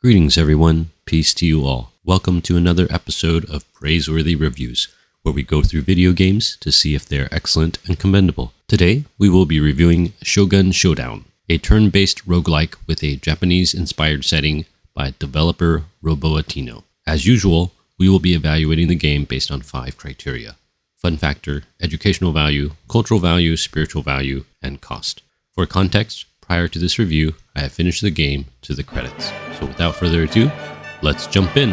Greetings everyone, peace to you all. Welcome to another episode of Praiseworthy Reviews, where we go through video games to see if they're excellent and commendable. Today, we will be reviewing Shogun Showdown, a turn-based roguelike with a Japanese-inspired setting by developer Roboatino. As usual, we will be evaluating the game based on 5 criteria: fun factor, educational value, cultural value, spiritual value, and cost. For context, prior to this review, I have finished the game to the credits. So without further ado, let's jump in.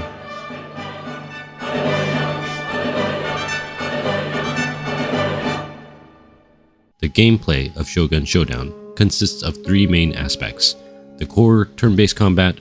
The gameplay of Shogun Showdown consists of 3 main aspects: the core turn-based combat,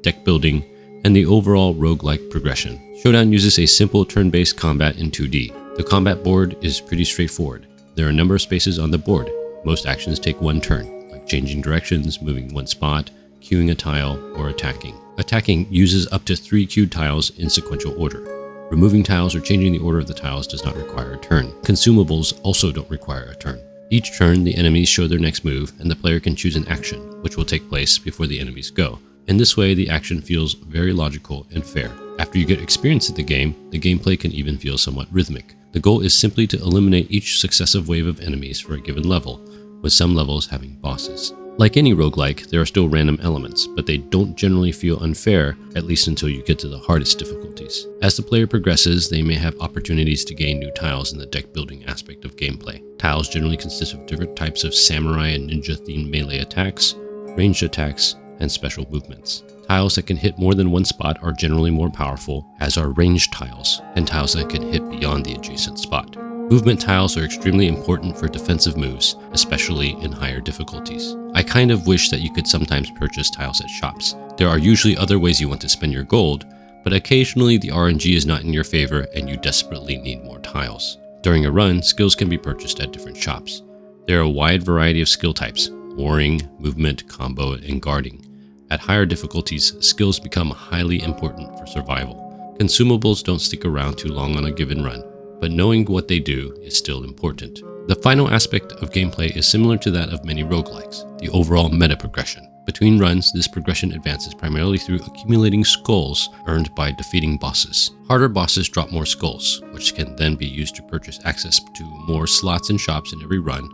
deck building, and the overall roguelike progression. Showdown uses a simple turn-based combat in 2D. The combat board is pretty straightforward. There are a number of spaces on the board. Most actions take 1 turn, like changing directions, moving 1 spot, queuing a tile, or attacking. Attacking uses up to 3 queued tiles in sequential order. Removing tiles or changing the order of the tiles does not require a turn. Consumables also don't require a turn. Each turn, the enemies show their next move, and the player can choose an action, which will take place before the enemies go. In this way, the action feels very logical and fair. After you get experience at the gameplay can even feel somewhat rhythmic. The goal is simply to eliminate each successive wave of enemies for a given level, with some levels having bosses. Like any roguelike, there are still random elements, but they don't generally feel unfair, at least until you get to the hardest difficulties. As the player progresses, they may have opportunities to gain new tiles in the deck building aspect of gameplay. Tiles generally consist of different types of samurai and ninja themed melee attacks, ranged attacks, and special movements. Tiles that can hit more than 1 spot are generally more powerful, as are ranged tiles, and tiles that can hit beyond the adjacent spot. Movement tiles are extremely important for defensive moves, especially in higher difficulties. I kind of wish that you could sometimes purchase tiles at shops. There are usually other ways you want to spend your gold, but occasionally the RNG is not in your favor and you desperately need more tiles. During a run, skills can be purchased at different shops. There are a wide variety of skill types: warring, movement, combo, and guarding. At higher difficulties, skills become highly important for survival. Consumables don't stick around too long on a given run, but knowing what they do is still important. The final aspect of gameplay is similar to that of many roguelikes: the overall meta progression. Between runs, this progression advances primarily through accumulating skulls earned by defeating bosses. Harder bosses drop more skulls, which can then be used to purchase access to more slots in shops in every run,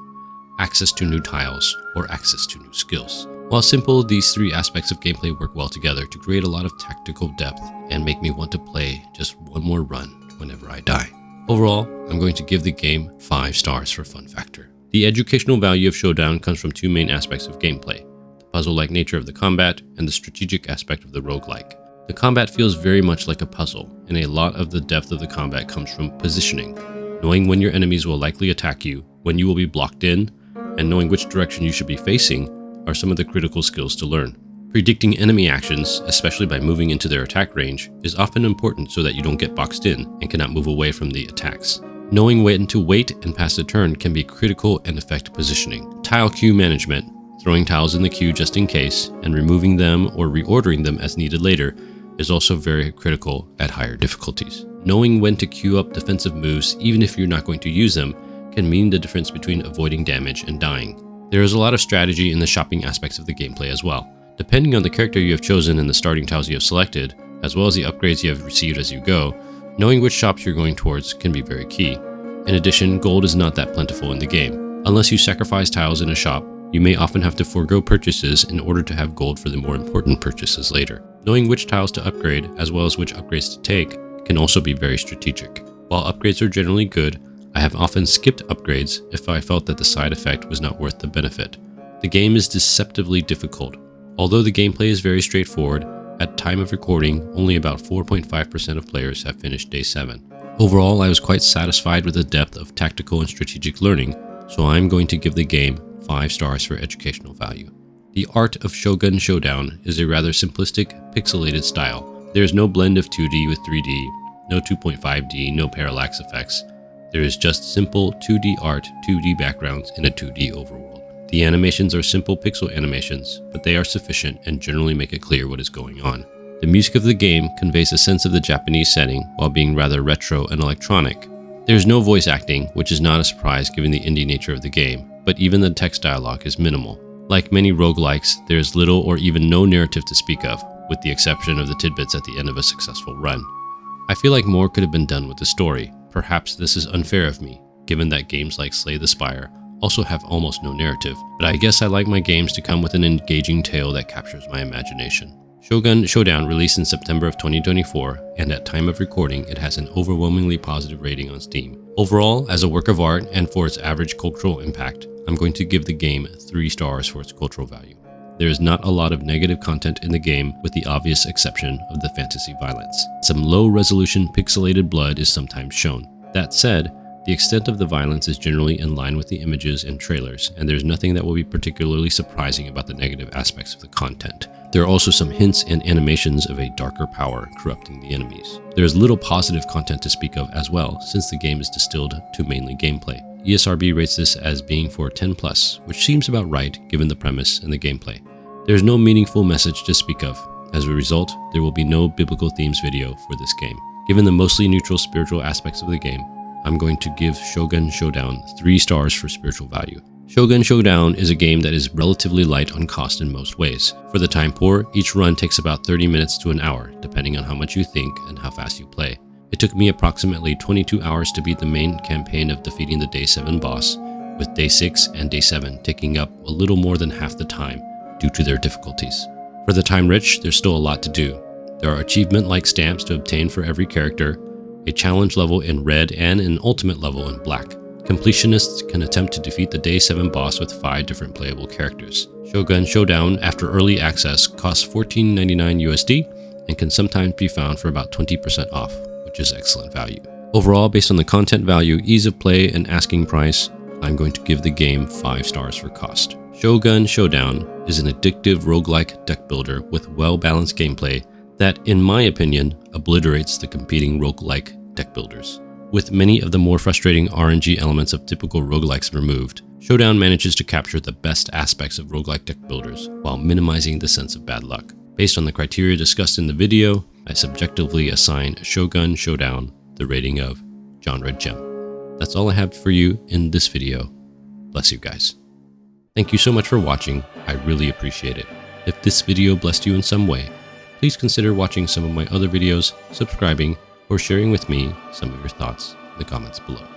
access to new tiles, or access to new skills. While simple, these 3 aspects of gameplay work well together to create a lot of tactical depth and make me want to play just one more run whenever I die. Overall, I'm going to give the game 5 stars for fun factor. The educational value of Showdown comes from 2 main aspects of gameplay: the puzzle-like nature of the combat and the strategic aspect of the roguelike. The combat feels very much like a puzzle, and a lot of the depth of the combat comes from positioning. Knowing when your enemies will likely attack you, when you will be blocked in, and knowing which direction you should be facing are some of the critical skills to learn. Predicting enemy actions, especially by moving into their attack range, is often important so that you don't get boxed in and cannot move away from the attacks. Knowing when to wait and pass a turn can be critical and affect positioning. Tile queue management, throwing tiles in the queue just in case, and removing them or reordering them as needed later, is also very critical at higher difficulties. Knowing when to queue up defensive moves, even if you're not going to use them, can mean the difference between avoiding damage and dying. There is a lot of strategy in the shopping aspects of the gameplay as well. Depending on the character you have chosen and the starting tiles you have selected, as well as the upgrades you have received as you go, knowing which shops you're going towards can be very key. In addition, gold is not that plentiful in the game. Unless you sacrifice tiles in a shop, you may often have to forego purchases in order to have gold for the more important purchases later. Knowing which tiles to upgrade, as well as which upgrades to take, can also be very strategic. While upgrades are generally good, I have often skipped upgrades if I felt that the side effect was not worth the benefit. The game is deceptively difficult. Although the gameplay is very straightforward, at time of recording, only about 4.5% of players have finished day 7. Overall, I was quite satisfied with the depth of tactical and strategic learning, so I'm going to give the game 5 stars for educational value. The art of Shogun Showdown is a rather simplistic, pixelated style. There is no blend of 2D with 3D, no 2.5D, no parallax effects. There is just simple 2D art, 2D backgrounds in a 2D overworld. The animations are simple pixel animations, but they are sufficient and generally make it clear what is going on. The music of the game conveys a sense of the Japanese setting while being rather retro and electronic. There is no voice acting, which is not a surprise given the indie nature of the game, but even the text dialogue is minimal. Like many roguelikes, there is little or even no narrative to speak of. with the exception of the tidbits at the end of a successful run. I feel like more could have been done with the story. Perhaps this is unfair of me, given that games like Slay the Spire also have almost no narrative, but I guess I like my games to come with an engaging tale that captures my imagination. Shogun Showdown released in September of 2024, and at time of recording, it has an overwhelmingly positive rating on Steam. Overall, as a work of art and for its average cultural impact, I'm going to give the game 3 stars for its cultural value. There is not a lot of negative content in the game, with the obvious exception of the fantasy violence. Some low-resolution pixelated blood is sometimes shown. That said, the extent of the violence is generally in line with the images and trailers, and there's nothing that will be particularly surprising about the negative aspects of the content. There are also some hints and animations of a darker power corrupting the enemies. There is little positive content to speak of as well, since the game is distilled to mainly gameplay. ESRB rates this as being for 10+, which seems about right given the premise and the gameplay. There is no meaningful message to speak of. As a result, there will be no biblical themes video for this game. Given the mostly neutral spiritual aspects of the game, I'm going to give Shogun Showdown 3 stars for spiritual value. Shogun Showdown is a game that is relatively light on cost in most ways. For the time poor, each run takes about 30 minutes to an hour, depending on how much you think and how fast you play. It took me approximately 22 hours to beat the main campaign of defeating the Day 7 boss, with Day 6 and Day 7 taking up a little more than half the time due to their difficulties. For the time rich, there's still a lot to do. There are achievement-like stamps to obtain for every character, a challenge level in red and an ultimate level in black. Completionists can attempt to defeat the Day 7 boss with 5 different playable characters. Shogun Showdown, after early access, costs $14.99 USD and can sometimes be found for about 20% off, which is excellent value. Overall, based on the content value, ease of play, and asking price, I'm going to give the game 5 stars for cost. Shogun Showdown is an addictive roguelike deck builder with well-balanced gameplay that, in my opinion, obliterates the competing roguelike deck builders. With many of the more frustrating RNG elements of typical roguelikes removed, Showdown manages to capture the best aspects of roguelike deck builders while minimizing the sense of bad luck. Based on the criteria discussed in the video, I subjectively assign Shogun Showdown the rating of Genre Gem. That's all I have for you in this video. Bless you guys. Thank you so much for watching. I really appreciate it. If this video blessed you in some way, please consider watching some of my other videos, subscribing, or sharing with me some of your thoughts in the comments below.